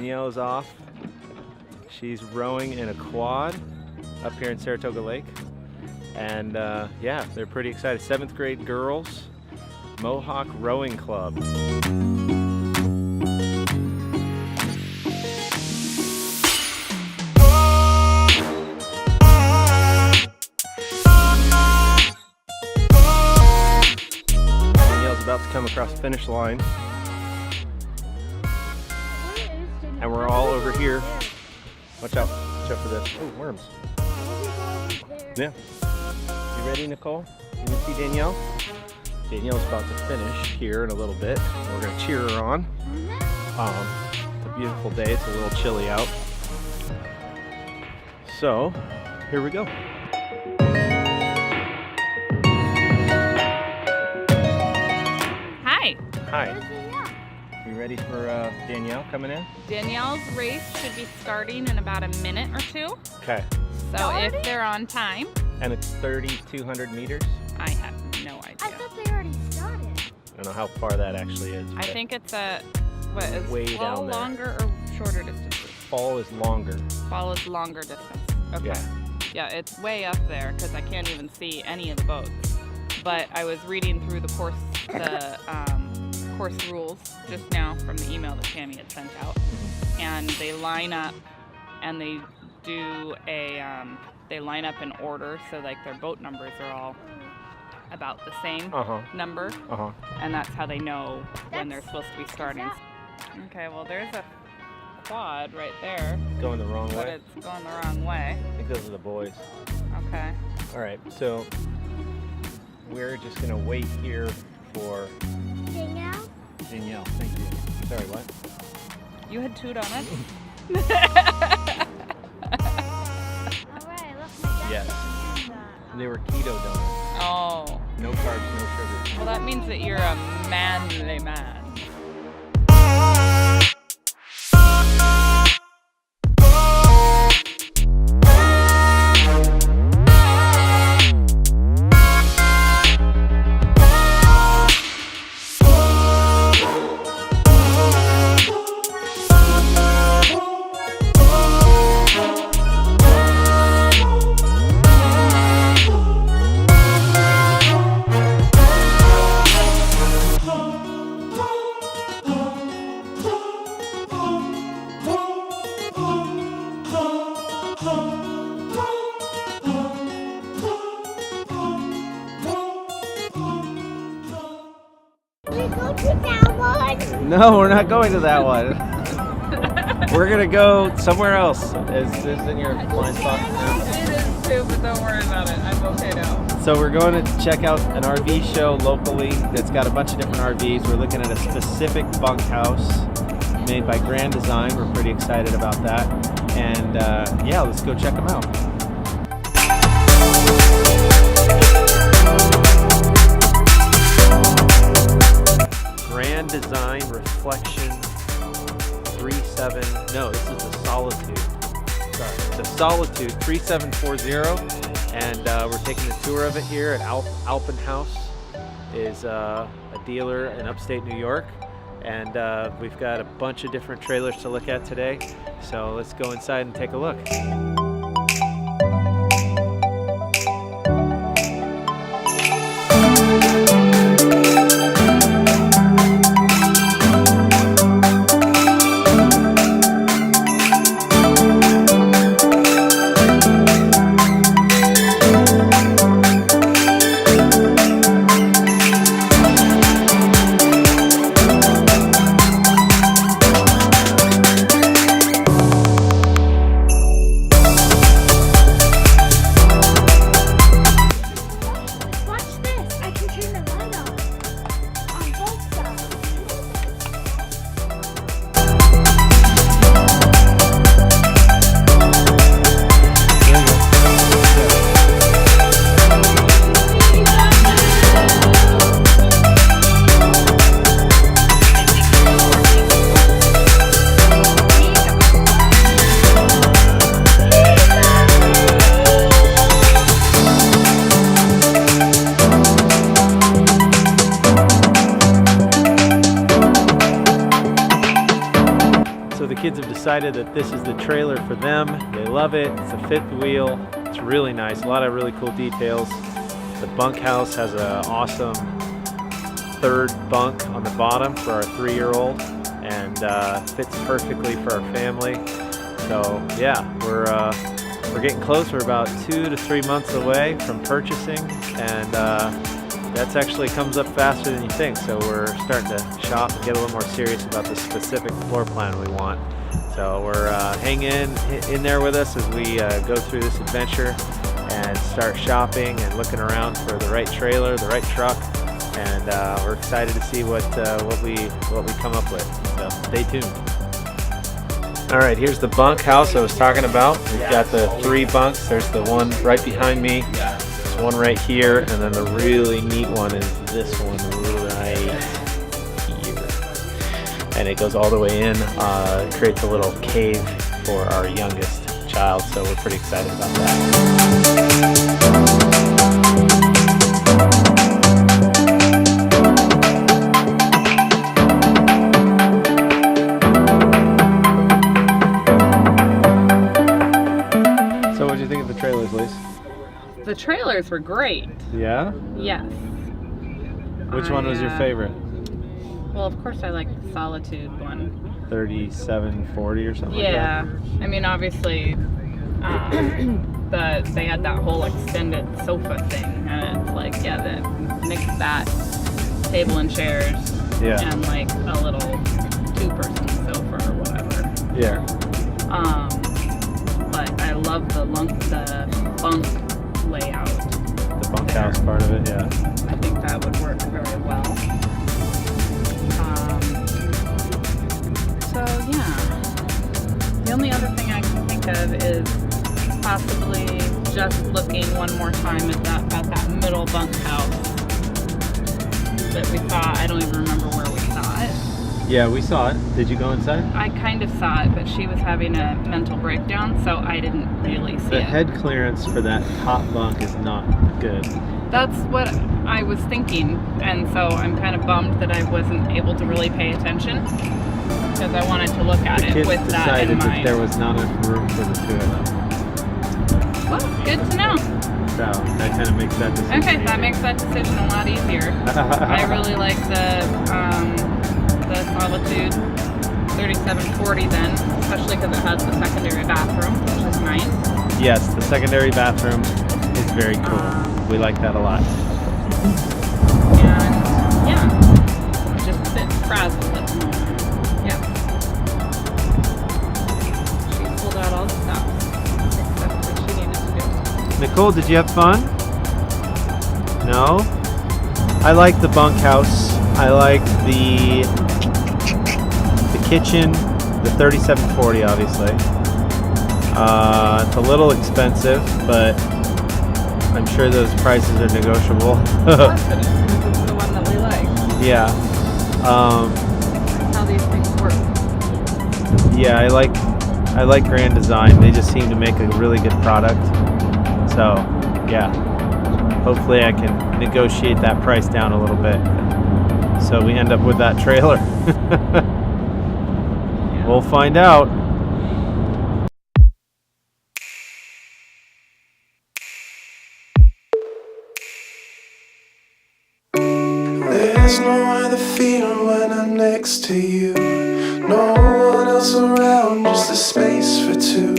Danielle is off. She's rowing in a quad up here in Saratoga Lake. And yeah, they're pretty excited. 7th grade girls, Mohawk Rowing Club. Danielle's about to come across the finish line. And we're all over here. Watch out for this. Oh, worms. Yeah. You ready, Nicole? Can you see Danielle? Danielle's about to finish here in a little bit. We're gonna cheer her on. It's a beautiful day. It's a little chilly out. So, here we go. Hi. Hi. You ready for Danielle coming in? Danielle's race should be starting in about a minute or two. Okay. So if they're on time. And it's 3,200 meters? I have no idea. I thought they already started. I don't know how far that actually is. I think it's is way fall down there. longer or shorter distances? Fall is longer. Fall is longer distance. Okay. Yeah, it's way up there because I can't even see any of the boats. But I was reading through the course rules just now from the email that Tammy had sent out, and they line up and they do they line up in order, so like their boat numbers are all about the same number, and that's how they know when they're supposed to be starting. Okay, well there's a quad right there. Going the wrong but way? It's going the wrong way. I think those are the boys. Okay. All right, so we're just gonna wait here for Danielle? Danielle. Thank you. Sorry, what? You had 2 donuts? Alright, look. Yes. And they were keto donuts. Oh. No carbs, no sugar. Well, that means that you're a manly man. No, we're not going to that one. We're gonna go somewhere else. Is this in your blind spot? It is too, but don't worry about it. I'm okay now. So we're going to check out an RV show locally that's got a bunch of different RVs. We're looking at a specific bunkhouse made by Grand Design. We're pretty excited about that. And yeah, let's go check them out. Grand Design Reflection 37. No, this is the Solitude. Sorry, the Solitude 3740, and we're taking a tour of it here at BunkHouse. Is a dealer in upstate New York, and we've got a bunch of different trailers to look at today. So let's go inside and take a look. the kids have decided that this is the trailer for them. They love it. It's a fifth wheel. It's really nice. A lot of really cool details. The bunkhouse has an awesome third bunk on the bottom for our 3-year-old, and fits perfectly for our family. So yeah, we're getting close. We're about 2 to 3 months away from purchasing, and that's actually comes up faster than you think. So we're starting to shop and get a little more serious about the specific floor plan we want. So we're hanging in there with us as we go through this adventure and start shopping and looking around for the right trailer, the right truck, and we're excited to see what we come up with. So stay tuned. All right, here's the bunkhouse I was talking about. We've got the 3 bunks. There's the one right behind me. There's one right here, and then the really neat one is this one right here. And it goes all the way in. It creates a little cave for our youngest child, so we're pretty excited about that. The trailers were great. Yeah? Yes. Which one was your favorite? Well, of course I like the Solitude one. 3740 or something Yeah. like that? I mean, obviously, they had that whole extended sofa thing, and it's like, yeah, mix that table and chairs, and like a little 2-person sofa or whatever. Yeah. But I love the bunk layout. The bunkhouse part of it, yeah. I think that would work very well. So yeah. The only other thing I can think of is possibly just looking one more time at that middle bunkhouse that we saw. I don't even remember where we saw it. Yeah, we saw it. Did you go inside? I kind of saw it, but she was having a mental breakdown, so I didn't really see it. The head clearance for that top bunk is not good. That's what I was thinking, and so I'm kind of bummed that I wasn't able to really pay attention, because I wanted to look at it with that in mind. mind. That there was not enough room for the 2 of them. Well, good to know. So that kind of makes that decision Okay, easier. that makes that decision a lot easier. I really like the Solitude 3740 then, especially because it has the secondary bathroom, which is nice. Yes, the secondary bathroom is very cool. We like that a lot. And yeah, I'm just a bit frazzled at the moment. Yeah. She pulled out all the stops, except what she needed to do. Nicole, did you have fun? No? I like the bunkhouse. I like the kitchen, the 3740 obviously. It's a little expensive, but I'm sure those prices are negotiable. This is the one that we like. Yeah. That's how these things work. Yeah, I like Grand Design. They just seem to make a really good product. So, yeah. Hopefully I can negotiate that price down a little bit, so we end up with that trailer. We'll find out. There's no other feeling when I'm next to you. No one else around, just a space for 2.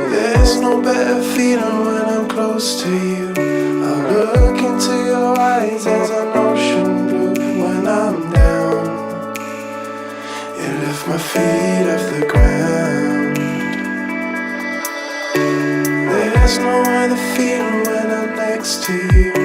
There's no better feeling when I'm close to you. I look into your eyes as an ocean blue. When I'm down, you lift my feet off the ground. There's no other feeling when I'm next to you.